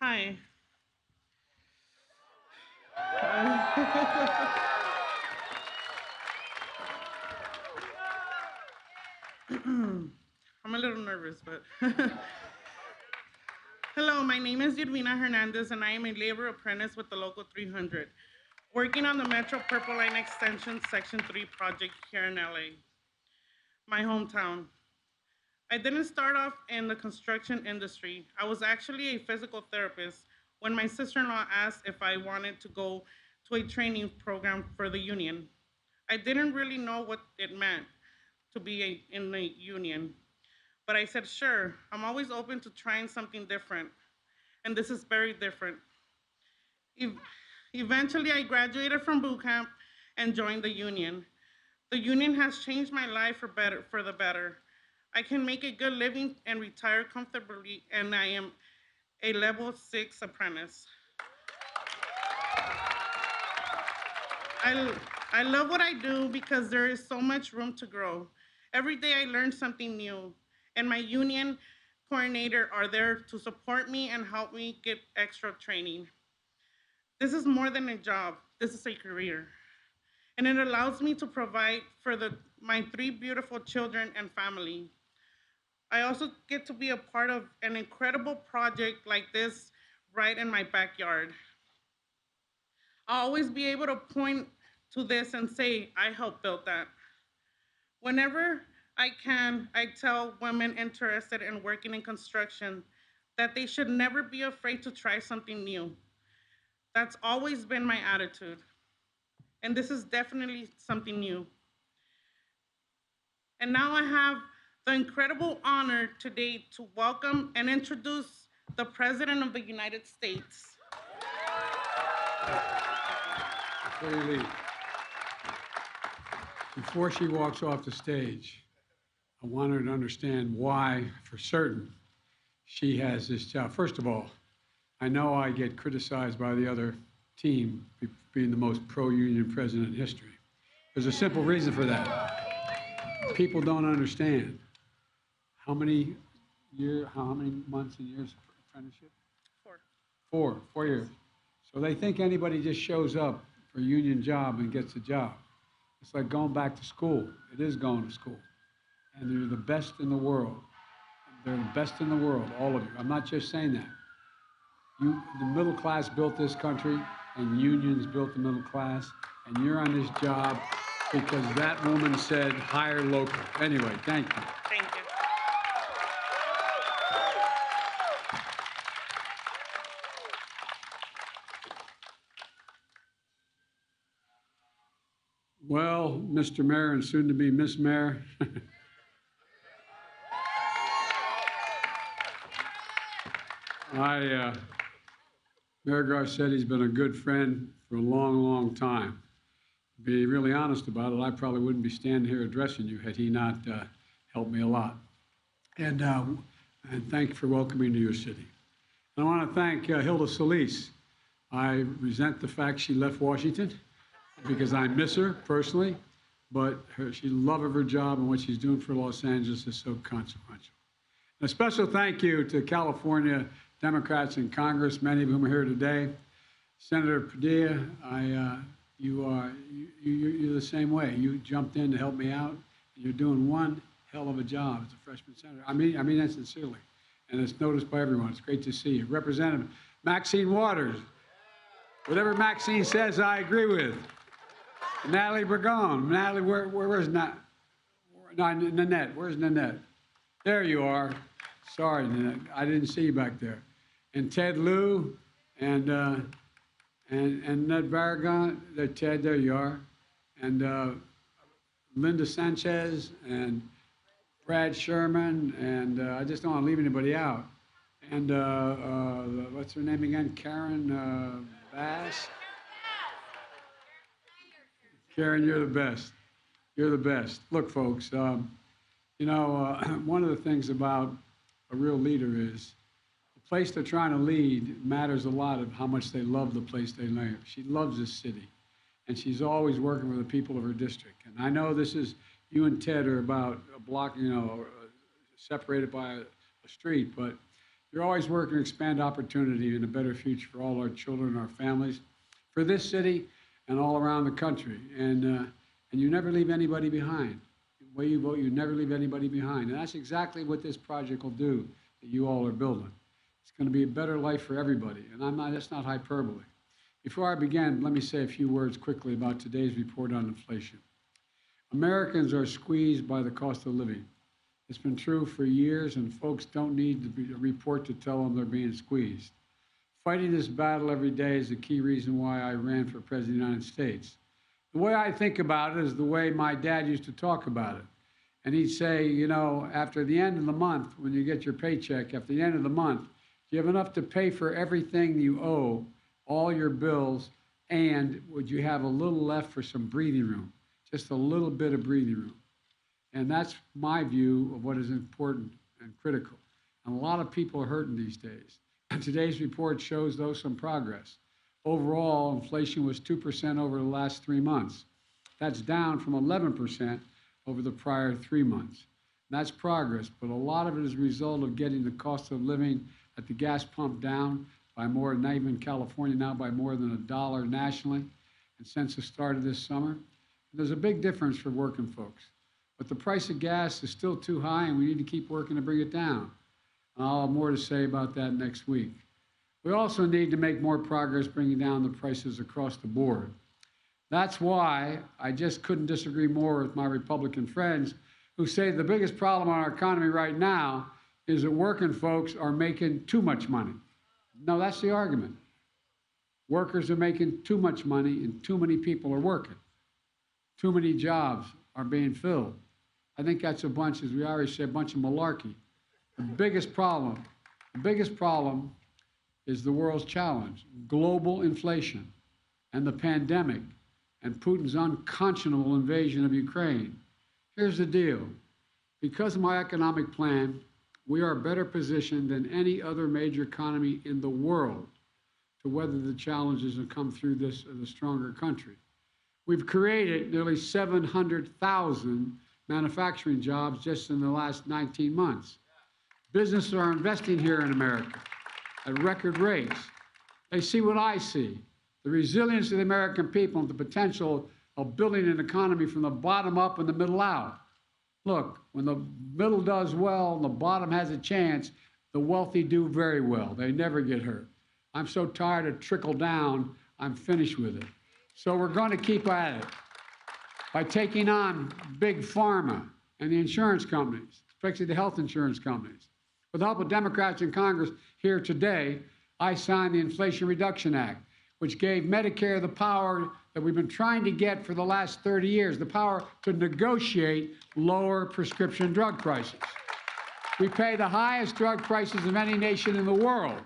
Hi. I'm a little nervous, but hello, my name is Yudvina Hernandez, and I am a labor apprentice with the Local 300, working on the Metro Purple Line Extension Section 3 project here in LA, my hometown. I didn't start off in the construction industry. I was actually a physical therapist when my sister in law asked if I wanted to go to a training program for the union. I didn't really know what it meant to be in a union, but I said, sure, I'm always open to trying something different. And this is very different. Ev- Eventually, I graduated from boot camp and joined the union. The union has changed my life for the better. I can make a good living and retire comfortably, and I am a level 6 apprentice. I, I love what I do because there is so much room to grow. Every day I learn something new, and my union coordinator are there to support me and help me get extra training. This is more than a job, this is a career. And it allows me to provide for my three beautiful children and family. I also get to be a part of an incredible project like this right in my backyard. I'll always be able to point to this and say, I helped build that. Whenever I can, I tell women interested in working in construction that they should never be afraid to try something new. That's always been my attitude, and this is definitely something new. And now I have the incredible honor today to welcome and introduce the President of the United States. Before you leave, before she walks off the stage, I want her to understand why, for certain, she has this job. First of all, I know I get criticized by the other team for being the most pro-union president in history. There's a simple reason for that. People don't understand how many how many months and years of apprenticeship? Four. 4 years. So they think anybody just shows up for a union job and gets a job. It's like going back to school. It is going to school. And they're the best in the world. They're the best in the world, all of you. I'm not just saying that. The middle class built this country, and unions built the middle class, and you're on this job because that woman said hire local. Anyway, thank you. Thank you. Well, Mr. Mayor and soon to be Miss Mayor. Mayor Garcetti's been a good friend for a long, long time. To be really honest about it, I probably wouldn't be standing here addressing you had he not helped me a lot. And thank you for welcoming me to your city. And I want to thank Hilda Solis. I resent the fact she left Washington because I miss her personally, but she love of her job and what she's doing for Los Angeles is so consequential. And a special thank you to California Democrats in Congress, many of whom are here today. Senator Padilla, you're the same way. You jumped in to help me out. You're doing one hell of a job as a freshman senator. I mean that sincerely, and it's noticed by everyone. It's great to see you. Representative Maxine Waters. Whatever Maxine says, I agree with. Natalie Bergon. Natalie, where's Nanette? Where's Nanette? There you are. Sorry, Nanette. I didn't see you back there. And Ted Lieu and Ned Barragon. Ted, there you are. And Linda Sanchez and Brad Sherman. And I just don't want to leave anybody out. And what's her name again? Karen Bass. Karen, you're the best. You're the best. Look, folks, one of the things about a real leader is the place they're trying to lead matters a lot of how much they love the place they live. She loves this city, and she's always working with the people of her district. And I know this is You and Ted are about a block, separated by a street, but you're always working to expand opportunity and a better future for all our children and our families, for this city and all around the country. And you never leave anybody behind. The way you vote, you never leave anybody behind. And that's exactly what this project will do that you all are building. It's going to be a better life for everybody. And that's not hyperbole. Before I begin, let me say a few words quickly about today's report on inflation. Americans are squeezed by the cost of living. It's been true for years, and folks don't need a report to tell them they're being squeezed. Fighting this battle every day is the key reason why I ran for President of the United States. The way I think about it is the way my dad used to talk about it. And he'd say, after the end of the month, when you get your paycheck, after the end of the month, do you have enough to pay for everything you owe, all your bills, and would you have a little left for some breathing room? Just a little bit of breathing room. And that's my view of what is important and critical. And a lot of people are hurting these days. And today's report shows, though, some progress. Overall, inflation was 2% over the last 3 months. That's down from 11% over the prior 3 months. That's progress, but a lot of it is a result of getting the cost of living at the gas pump down by more, not even California now, by more than $1 nationally, and since the start of this summer. And there's a big difference for working folks. But the price of gas is still too high, and we need to keep working to bring it down. And I'll have more to say about that next week. We also need to make more progress bringing down the prices across the board. That's why I just couldn't disagree more with my Republican friends who say the biggest problem in our economy right now is that working folks are making too much money. No, that's the argument. Workers are making too much money and too many people are working. Too many jobs are being filled. I think that's a bunch, as we already said, a bunch of malarkey. The biggest problem is the world's challenge, global inflation and the pandemic and Putin's unconscionable invasion of Ukraine. Here's the deal. Because of my economic plan, we are better positioned than any other major economy in the world to weather the challenges that come through this as a stronger country. We've created nearly 700,000 manufacturing jobs just in the last 19 months. Businesses are investing here in America at record rates. They see what I see, the resilience of the American people and the potential of building an economy from the bottom up and the middle out. Look, when the middle does well and the bottom has a chance, the wealthy do very well. They never get hurt. I'm so tired of trickle down, I'm finished with it. So we're going to keep at it by taking on big pharma and the insurance companies, especially the health insurance companies. With the help of Democrats in Congress here today, I signed the Inflation Reduction Act, which gave Medicare the power that we've been trying to get for the last 30 years, the power to negotiate lower prescription drug prices. We pay the highest drug prices of any nation in the world.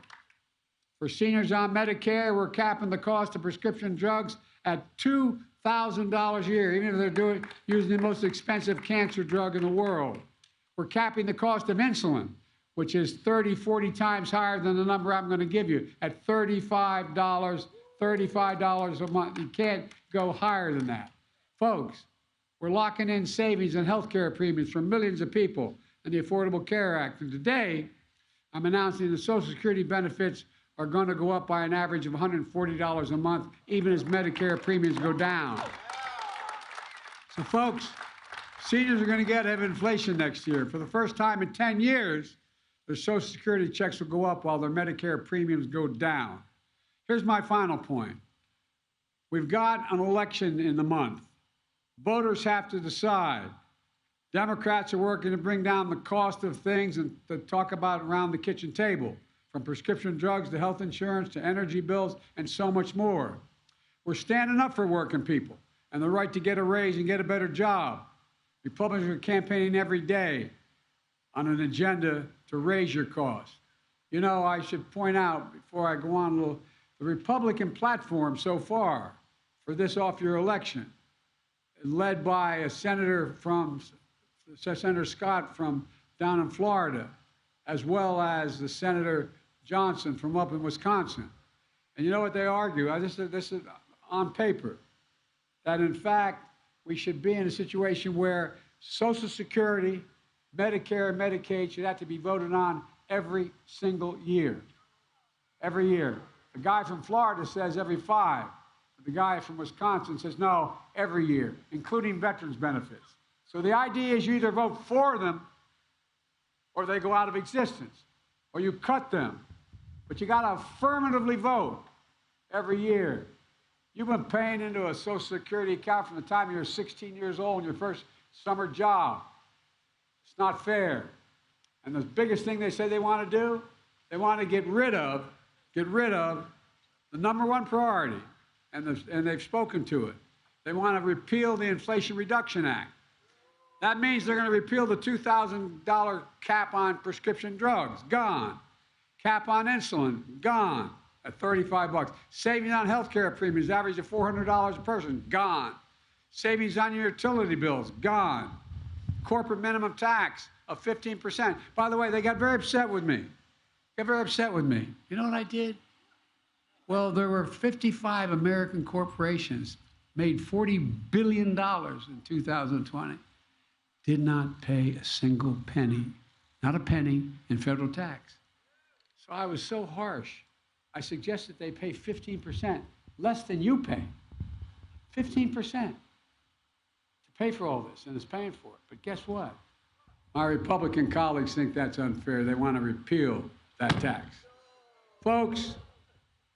For seniors on Medicare, we're capping the cost of prescription drugs at $2,000 a year, even if they're using the most expensive cancer drug in the world. We're capping the cost of insulin, which is 30, 40 times higher than the number I'm going to give you, at $35 a month. You can't go higher than that. Folks, we're locking in savings and health care premiums for millions of people in the Affordable Care Act. And today, I'm announcing the Social Security benefits are going to go up by an average of $140 a month, even as Medicare premiums go down. So, folks, seniors are going to get ahead of inflation next year. For the first time in 10 years, their Social Security checks will go up while their Medicare premiums go down. Here's my final point. We've got an election in the month. Voters have to decide. Democrats are working to bring down the cost of things and to talk about around the kitchen table, from prescription drugs to health insurance to energy bills and so much more. We're standing up for working people and the right to get a raise and get a better job. Republicans are campaigning every day on an agenda to raise your costs. You know, I should point out before I go on a little, the Republican platform so far for this off-year election, led by a Senator Scott from down in Florida, as well as the Senator Johnson from up in Wisconsin. And you know what they argue? This is on paper, that in fact we should be in a situation where Social Security, Medicare, and Medicaid should have to be voted on every single year. Every year. The guy from Florida says every 5. The guy from Wisconsin says no, every year, including veterans benefits. So the idea is you either vote for them or they go out of existence, or you cut them. But you got to affirmatively vote every year. You've been paying into a Social Security account from the time you're 16 years old in your first summer job. It's not fair. And the biggest thing they say they want to do, they want to get rid of the number one priority, and they've spoken to it. They want to repeal the Inflation Reduction Act. That means they're going to repeal the $2,000 cap on prescription drugs, gone. Cap on insulin, gone, at $35. Savings on health care premiums average of $400 a person, gone. Savings on your utility bills, gone. Corporate minimum tax of 15%. By the way, they got very upset with me. You know what I did? Well, there were 55 American corporations, made $40 billion in 2020, did not pay a single penny, not a penny, in federal tax. So I was so harsh. I suggested they pay 15%, less than you pay. 15% to pay for all this, and it's paying for it. But guess what? My Republican colleagues think that's unfair. They want to repeal that tax. Folks,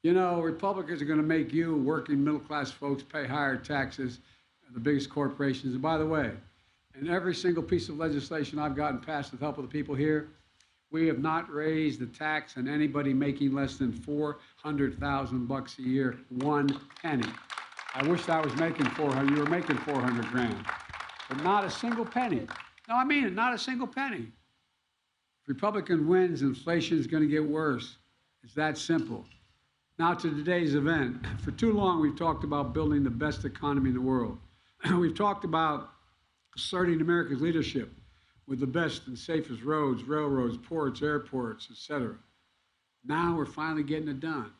you know, Republicans are going to make you, working middle-class folks, pay higher taxes than the biggest corporations. And by the way, in every single piece of legislation I've gotten passed with the help of the people here, we have not raised the tax on anybody making less than $400,000 a year, 1 penny. I wish I was making 400. You were making 400 grand, but not a single penny. No, I mean it, not a single penny. If Republican wins, inflation is going to get worse. It's that simple. Now to today's event. For too long, we've talked about building the best economy in the world. We've talked about asserting America's leadership with the best and safest roads, railroads, ports, airports, etc. Now we're finally getting it done.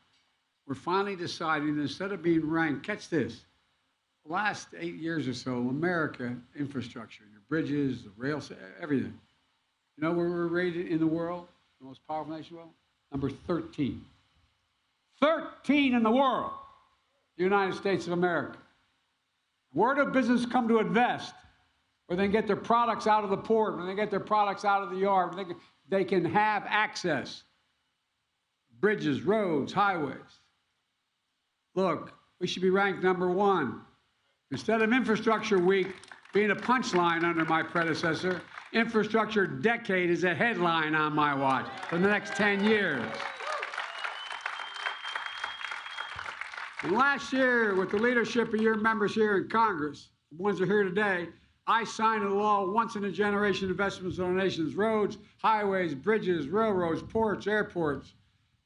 We're finally deciding that instead of being ranked, catch this, the last 8 years or so, America infrastructure, your bridges, the rails, everything. You know where we're rated in the world, the most powerful nation in the world? Number 13. 13 in the world, the United States of America. Where do businesses come to invest? Where they can get their products out of the port, where they get their products out of the yard, where they can have access. Bridges, roads, highways. Look, we should be ranked number 1. Instead of Infrastructure Week being a punchline under my predecessor, Infrastructure Decade is a headline on my watch for the next 10 years. And last year, with the leadership of your members here in Congress, the ones who are here today, I signed a law, once-in-a-generation investments on our nation's roads, highways, bridges, railroads, ports, airports.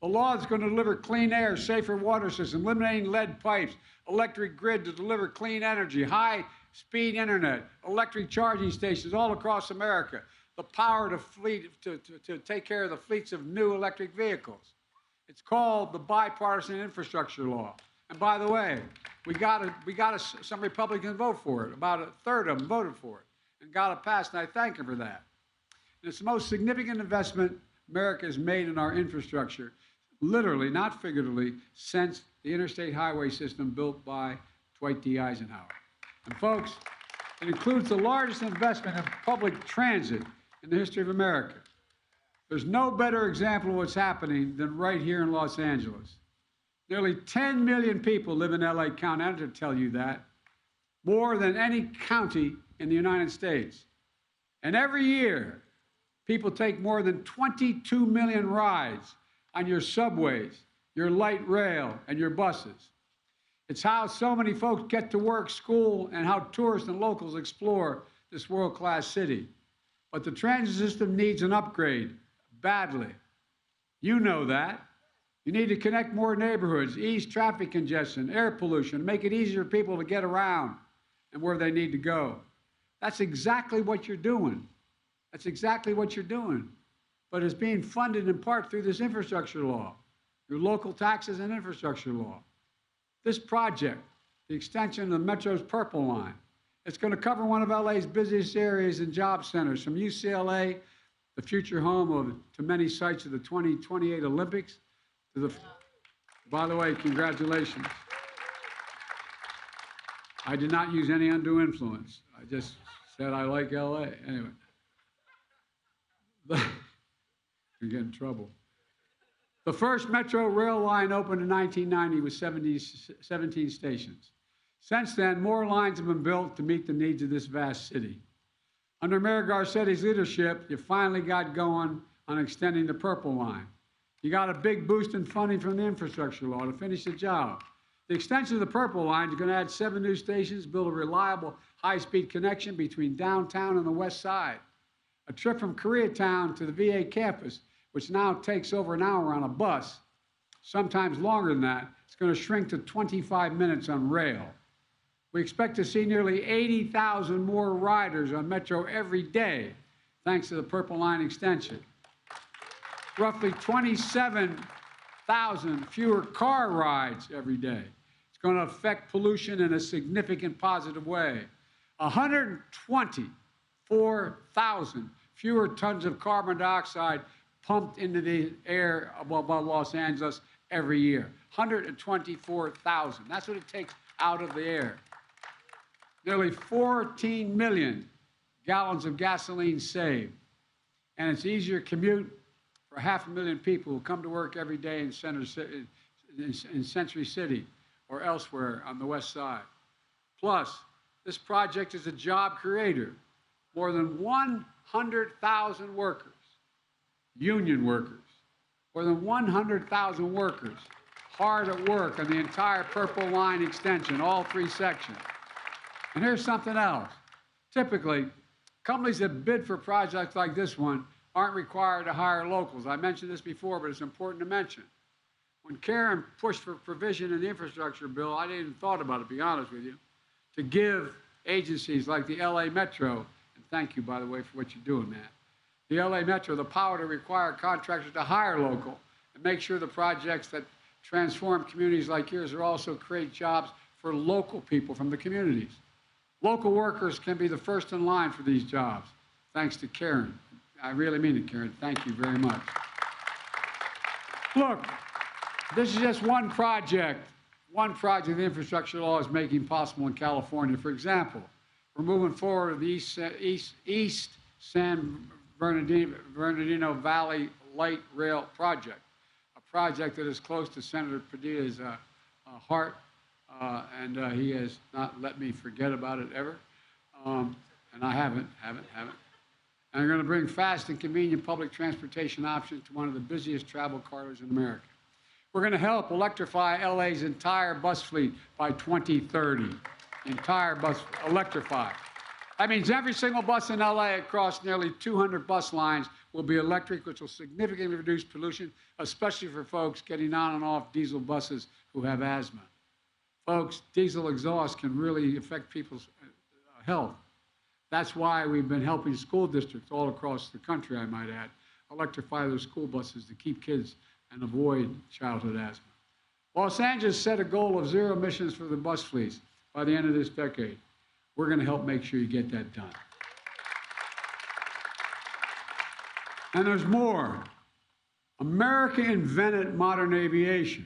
The law is going to deliver clean air, safer water system, eliminating lead pipes, electric grid to deliver clean energy, high-speed internet, electric charging stations all across America, the power to take care of the fleets of new electric vehicles. It's called the Bipartisan Infrastructure Law. And by the way, some Republicans vote for it. About a third of them voted for it and got it passed, and I thank them for that. And it's the most significant investment America has made in our infrastructure, literally, not figuratively, since the interstate highway system built by Dwight D. Eisenhower. And folks, it includes the largest investment in public transit in the history of America. There's no better example of what's happening than right here in Los Angeles. Nearly 10 million people live in LA County. I have to tell you that. More than any county in the United States. And every year, people take more than 22 million rides on your subways, your light rail, and your buses. It's how so many folks get to work, school, and how tourists and locals explore this world-class city. But the transit system needs an upgrade badly. You know that. You need to connect more neighborhoods, ease traffic congestion, air pollution, make it easier for people to get around and where they need to go. That's exactly what you're doing. That's exactly what you're doing. But it's being funded in part through this infrastructure law, your local taxes and infrastructure law. This project, the extension of the Metro's Purple Line, It's going to cover one of LA's busiest areas and job centers, from UCLA, the future home to many sites of the 2028 Olympics, to the, by the way, congratulations. I did not use any undue influence. I just said I like LA. Anyway, you get in trouble. The first metro rail line opened in 1990 with 17 stations. Since then, more lines have been built to meet the needs of this vast city. Under Mayor Garcetti's leadership, you finally got going on extending the Purple Line. You got a big boost in funding from the Infrastructure Law to finish the job. The extension of the Purple Line is going to add 7 new stations, build a reliable high-speed connection between downtown and the west side. A trip from Koreatown to the VA campus, which now takes over an hour on a bus, sometimes longer than that, it's going to shrink to 25 minutes on rail. We expect to see nearly 80,000 more riders on Metro every day, thanks to the Purple Line extension. Roughly 27,000 fewer car rides every day. It's going to affect pollution in a significant positive way. 124,000 fewer tons of carbon dioxide pumped into the air above Los Angeles every year. 124,000. That's what it takes out of the air. Nearly 14 million gallons of gasoline saved. And it's easier to commute for 500,000 people who come to work every day in Century City or elsewhere on the west side. Plus, this project is a job creator. More than 100,000 workers, union workers, more than 100,000 workers hard at work on the entire Purple Line extension, all 3 sections. And here's something else. Typically, companies that bid for projects like this one aren't required to hire locals. I mentioned this before, but it's important to mention. When Karen pushed for provision in the infrastructure bill, I didn't even thought about it, to be honest with you, to give agencies like the LA Metro, and thank you, by the way, for what you're doing, Matt, the LA Metro, the power to require contractors to hire local and make sure the projects that transform communities like yours are also create jobs for local people from the communities. Local workers can be the first in line for these jobs, thanks to Karen. I really mean it, Karen. Thank you very much. Look, this is just one project the infrastructure law is making possible in California. For example, we're moving forward with the East San Bernardino Valley Light Rail Project, a project that is close to Senator Padilla's heart, and he has not let me forget about it ever, and I haven't. And they're going to bring fast and convenient public transportation options to one of the busiest travel corridors in America. We're going to help electrify LA's entire bus fleet by 2030. Entire bus electrified. That means every single bus in LA across nearly 200 bus lines will be electric, which will significantly reduce pollution, especially for folks getting on and off diesel buses who have asthma. Folks, diesel exhaust can really affect people's health. That's why we've been helping school districts all across the country, I might add, electrify their school buses to keep kids and avoid childhood asthma. Los Angeles set a goal of 0 emissions for the bus fleets by the end of this decade. We're going to help make sure you get that done. And there's more. America invented modern aviation.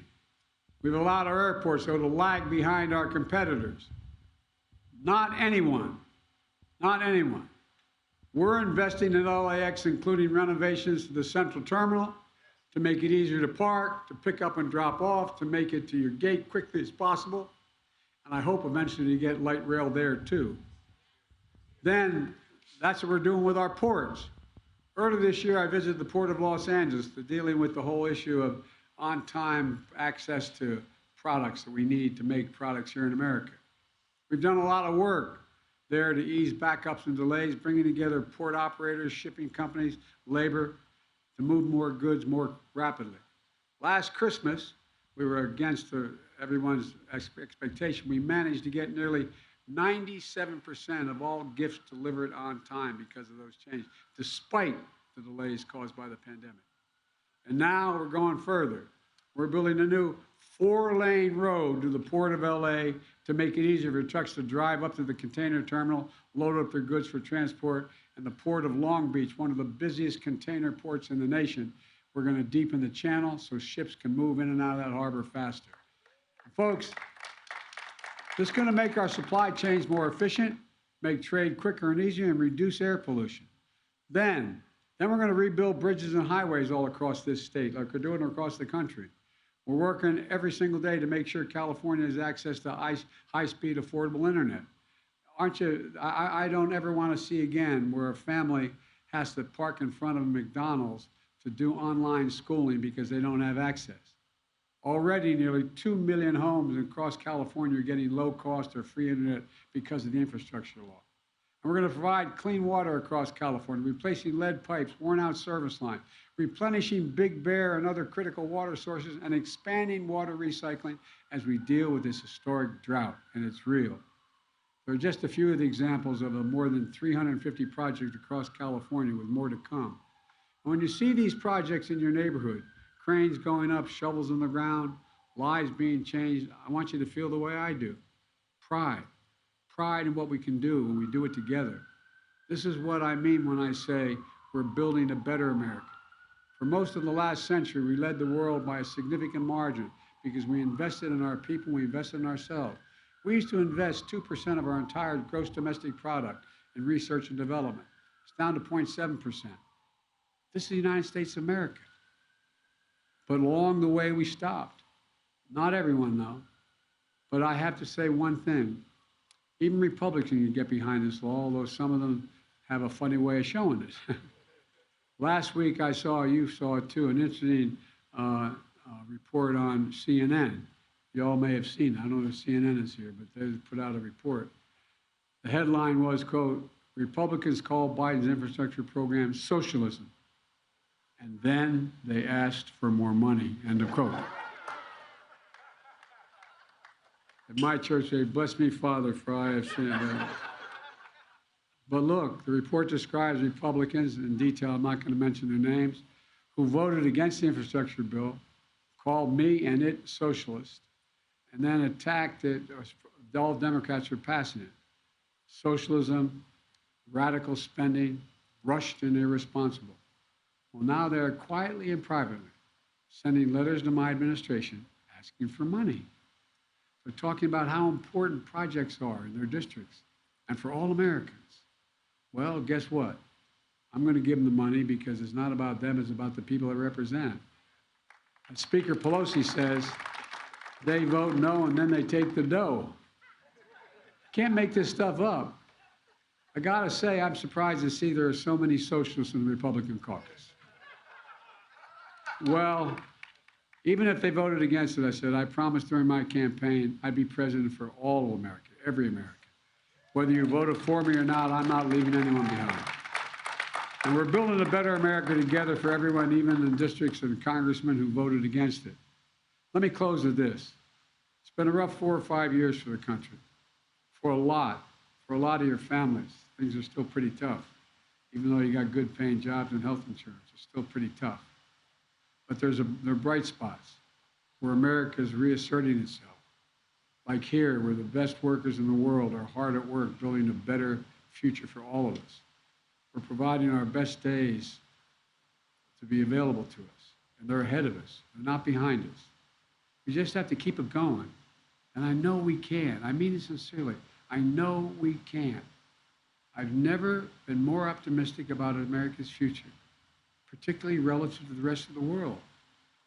We've allowed our airports, though, to lag behind our competitors. Not anyone. We're investing in LAX, including renovations to the central terminal, to make it easier to park, to pick up and drop off, to make it to your gate quickly as possible. And I hope eventually to get light rail there, too. Then that's what we're doing with our ports. Earlier this year, I visited the Port of Los Angeles, dealing with the whole issue of on-time access to products that we need to make products here in America. We've done a lot of work there to ease backups and delays, bringing together port operators, shipping companies, labor, to move more goods more rapidly. Last Christmas, we were against everyone's expectation. We managed to get nearly 97% of all gifts delivered on time because of those changes, despite the delays caused by the pandemic. And now we're going further. We're building a new 4-lane road to the Port of LA to make it easier for trucks to drive up to the container terminal, load up their goods for transport, and the Port of Long Beach, one of the busiest container ports in the nation. We're going to deepen the channel so ships can move in and out of that harbor faster. Folks, this is going to make our supply chains more efficient, make trade quicker and easier, and reduce air pollution. Then we're going to rebuild bridges and highways all across this state, like we're doing across the country. We're working every single day to make sure California has access to high-speed, affordable internet. I don't ever want to see again where a family has to park in front of a McDonald's to do online schooling because they don't have access. Already, nearly 2 million homes across California are getting low-cost or free internet because of the infrastructure law. And we're going to provide clean water across California, replacing lead pipes, worn-out service lines, replenishing Big Bear and other critical water sources, and expanding water recycling as we deal with this historic drought, and it's real. There are just a few of the examples of the more than 350 projects across California with more to come. And when you see these projects in your neighborhood, cranes going up, shovels in the ground, lives being changed, I want you to feel the way I do. Pride. Pride in what we can do when we do it together. This is what I mean when I say we're building a better America. For most of the last century, we led the world by a significant margin because we invested in our people, we invested in ourselves. We used to invest 2% of our entire gross domestic product in research and development. It's down to 0.7%. This is the United States of America. But along the way, we stopped. Not everyone, though. But I have to say one thing. Even Republicans can get behind this law, although some of them have a funny way of showing it. Last week, you saw it too, an interesting report on CNN. You all may have seen it. I don't know if CNN is here, but they put out a report. The headline was, quote, Republicans call Biden's infrastructure program socialism. And then they asked for more money, end of quote. At my church, they bless me, Father, for I have sinned. But look, the report describes Republicans in detail, I'm not going to mention their names, who voted against the infrastructure bill, called me and it socialist, and then attacked it, all Democrats for passing it. Socialism, radical spending, rushed and irresponsible. Well, now they're quietly and privately sending letters to my administration asking for money. They're talking about how important projects are in their districts and for all Americans. Well, guess what? I'm going to give them the money because it's not about them, it's about the people they represent. As Speaker Pelosi says, they vote no and then they take the dough. Can't make this stuff up. I got to say, I'm surprised to see there are so many socialists in the Republican caucus. Well, even if they voted against it, I said, I promised during my campaign I'd be president for all of America, every American. Whether you voted for me or not, I'm not leaving anyone behind. And we're building a better America together for everyone, even in districts and congressmen who voted against it. Let me close with this. It's been a rough 4 or 5 years for the country. For a lot of your families, things are still pretty tough. Even though you got good paying jobs and health insurance, it's still pretty tough. But there are bright spots where America is reasserting itself. Like here, where the best workers in the world are hard at work building a better future for all of us. We're providing our best days to be available to us. And they're ahead of us. They're not behind us. We just have to keep it going. And I know we can. I mean it sincerely. I know we can. I've never been more optimistic about America's future, particularly relative to the rest of the world.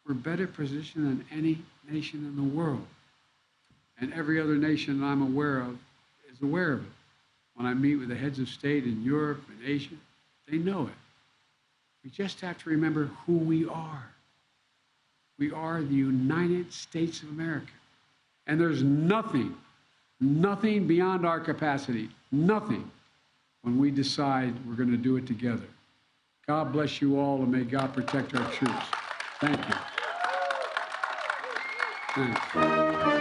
We're better positioned than any nation in the world. And every other nation that I'm aware of is aware of it. When I meet with the heads of state in Europe and Asia, they know it. We just have to remember who we are. We are the United States of America. And there's nothing beyond our capacity, nothing, when we decide we're going to do it together. God bless you all, and may God protect our troops. Thank you. Thanks.